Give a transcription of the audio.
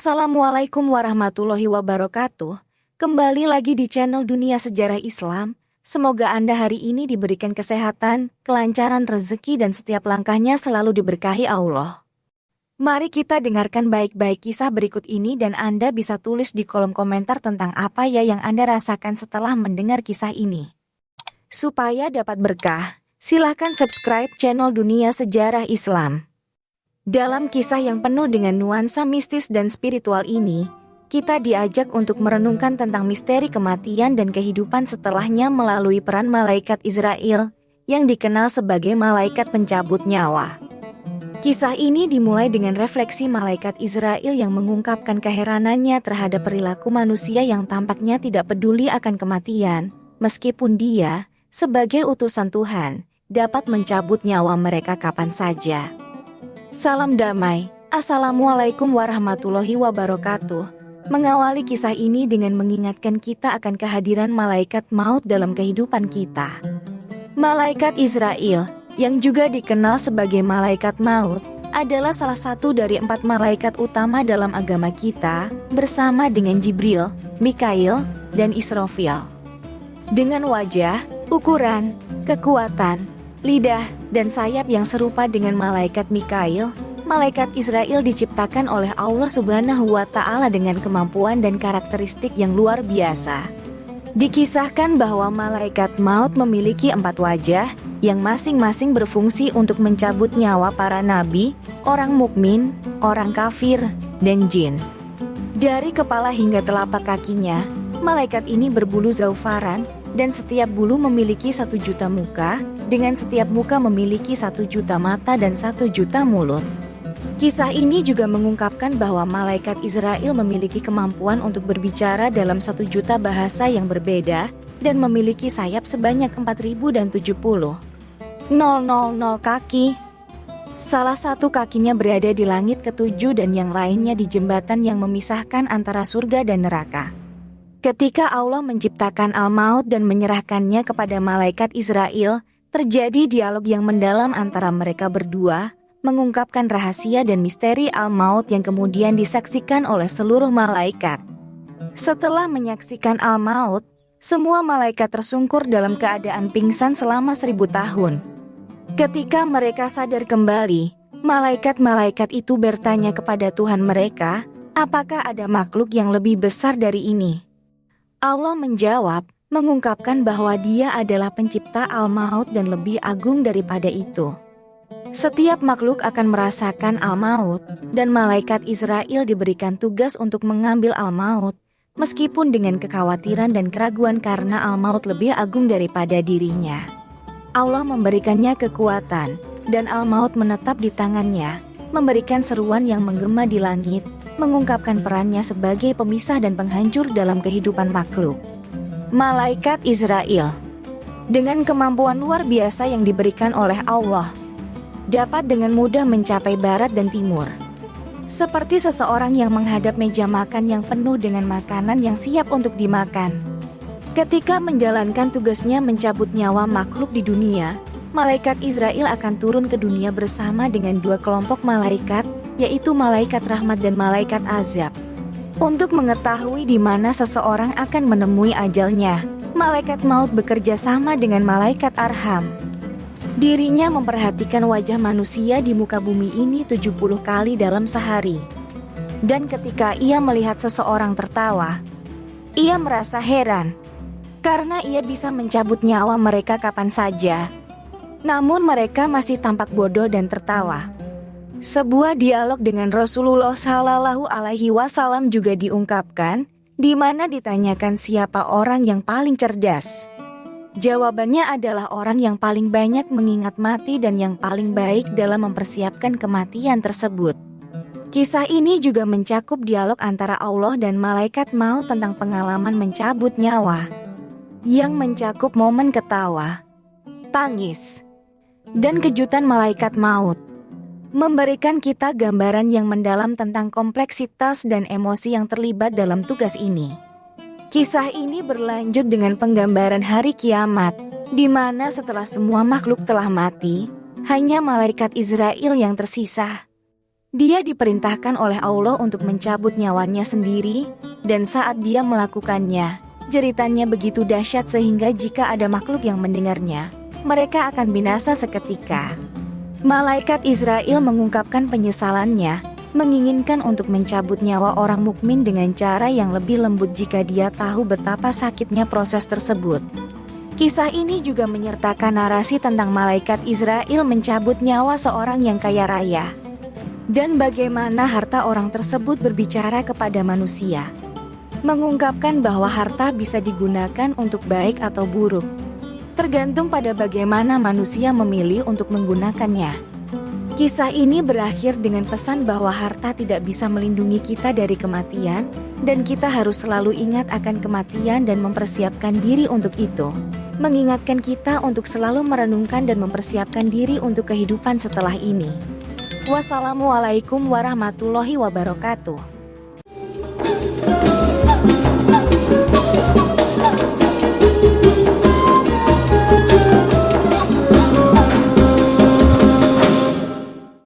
Assalamualaikum warahmatullahi wabarakatuh. Kembali lagi di channel Dunia Sejarah Islam. Semoga Anda hari ini diberikan kesehatan, kelancaran rezeki dan setiap langkahnya selalu diberkahi Allah. Mari kita dengarkan baik-baik kisah berikut ini dan Anda bisa tulis di kolom komentar tentang apa ya yang Anda rasakan setelah mendengar kisah ini. Supaya dapat berkah, silahkan subscribe channel Dunia Sejarah Islam. Dalam kisah yang penuh dengan nuansa mistis dan spiritual ini, kita diajak untuk merenungkan tentang misteri kematian dan kehidupan setelahnya melalui peran malaikat Israel, yang dikenal sebagai malaikat pencabut nyawa. Kisah ini dimulai dengan refleksi malaikat Israel yang mengungkapkan keheranannya terhadap perilaku manusia yang tampaknya tidak peduli akan kematian, meskipun dia, sebagai utusan Tuhan, dapat mencabut nyawa mereka kapan saja. Salam damai, Assalamualaikum warahmatullahi wabarakatuh. Mengawali kisah ini dengan mengingatkan kita akan kehadiran malaikat maut dalam kehidupan kita. Malaikat Israel, yang juga dikenal sebagai malaikat maut, adalah salah satu dari 4 malaikat utama dalam agama kita, bersama dengan Jibril, Mikail, dan Israfil. Dengan wajah, ukuran, kekuatan, lidah, dan sayap yang serupa dengan malaikat Mikail, malaikat Israel diciptakan oleh Allah Subhanahu wa Ta'ala dengan kemampuan dan karakteristik yang luar biasa. Dikisahkan bahwa malaikat maut memiliki 4 wajah yang masing-masing berfungsi untuk mencabut nyawa para nabi, orang mukmin, orang kafir, dan jin. Dari kepala hingga telapak kakinya, malaikat ini berbulu zaufaran, dan setiap bulu memiliki 1 juta muka, dengan setiap muka memiliki 1 juta mata dan 1 juta mulut. Kisah ini juga mengungkapkan bahwa malaikat Israel memiliki kemampuan untuk berbicara dalam 1 juta bahasa yang berbeda, dan memiliki sayap sebanyak 4.070 kaki. Salah satu kakinya berada di langit ke-7 dan yang lainnya di jembatan yang memisahkan antara surga dan neraka. Ketika Allah menciptakan Al-Maut dan menyerahkannya kepada malaikat Israel, terjadi dialog yang mendalam antara mereka berdua, mengungkapkan rahasia dan misteri Al-Maut yang kemudian disaksikan oleh seluruh malaikat. Setelah menyaksikan Al-Maut, semua malaikat tersungkur dalam keadaan pingsan selama 1000 tahun. Ketika mereka sadar kembali, malaikat-malaikat itu bertanya kepada Tuhan mereka, apakah ada makhluk yang lebih besar dari ini? Allah menjawab, mengungkapkan bahwa Dia adalah pencipta Al-Maut dan lebih agung daripada itu. Setiap makhluk akan merasakan Al-Maut, dan malaikat Israel diberikan tugas untuk mengambil Al-Maut, meskipun dengan kekhawatiran dan keraguan karena Al-Maut lebih agung daripada dirinya. Allah memberikannya kekuatan, dan Al-Maut menetap di tangannya, memberikan seruan yang menggema di langit, mengungkapkan perannya sebagai pemisah dan penghancur dalam kehidupan makhluk. Malaikat Israel, dengan kemampuan luar biasa yang diberikan oleh Allah, dapat dengan mudah mencapai barat dan timur. Seperti seseorang yang menghadap meja makan yang penuh dengan makanan yang siap untuk dimakan. Ketika menjalankan tugasnya mencabut nyawa makhluk di dunia, malaikat Israel akan turun ke dunia bersama dengan 2 kelompok malaikat, yaitu malaikat rahmat dan malaikat azab. Untuk mengetahui di mana seseorang akan menemui ajalnya, malaikat maut bekerja sama dengan malaikat arham. Dirinya memperhatikan wajah manusia di muka bumi ini 70 kali dalam sehari. Dan ketika ia melihat seseorang tertawa, ia merasa heran, karena ia bisa mencabut nyawa mereka kapan saja. Namun mereka masih tampak bodoh dan tertawa. Sebuah dialog dengan Rasulullah Shallallahu Alaihi Wasallam juga diungkapkan, di mana ditanyakan siapa orang yang paling cerdas. Jawabannya adalah orang yang paling banyak mengingat mati dan yang paling baik dalam mempersiapkan kematian tersebut. Kisah ini juga mencakup dialog antara Allah dan malaikat maut tentang pengalaman mencabut nyawa, yang mencakup momen ketawa, tangis, dan kejutan malaikat maut. Memberikan kita gambaran yang mendalam tentang kompleksitas dan emosi yang terlibat dalam tugas ini. Kisah ini berlanjut dengan penggambaran hari kiamat, di mana setelah semua makhluk telah mati, hanya malaikat Israel yang tersisa. Dia diperintahkan oleh Allah untuk mencabut nyawanya sendiri, dan saat dia melakukannya, jeritannya begitu dahsyat sehingga jika ada makhluk yang mendengarnya, mereka akan binasa seketika. Malaikat Israel mengungkapkan penyesalannya, menginginkan untuk mencabut nyawa orang mukmin dengan cara yang lebih lembut jika dia tahu betapa sakitnya proses tersebut. Kisah ini juga menyertakan narasi tentang malaikat Israel mencabut nyawa seorang yang kaya raya, dan bagaimana harta orang tersebut berbicara kepada manusia, mengungkapkan bahwa harta bisa digunakan untuk baik atau buruk, tergantung pada bagaimana manusia memilih untuk menggunakannya. Kisah ini berakhir dengan pesan bahwa harta tidak bisa melindungi kita dari kematian, dan kita harus selalu ingat akan kematian dan mempersiapkan diri untuk itu. Mengingatkan kita untuk selalu merenungkan dan mempersiapkan diri untuk kehidupan setelah ini. Wassalamualaikum warahmatullahi wabarakatuh.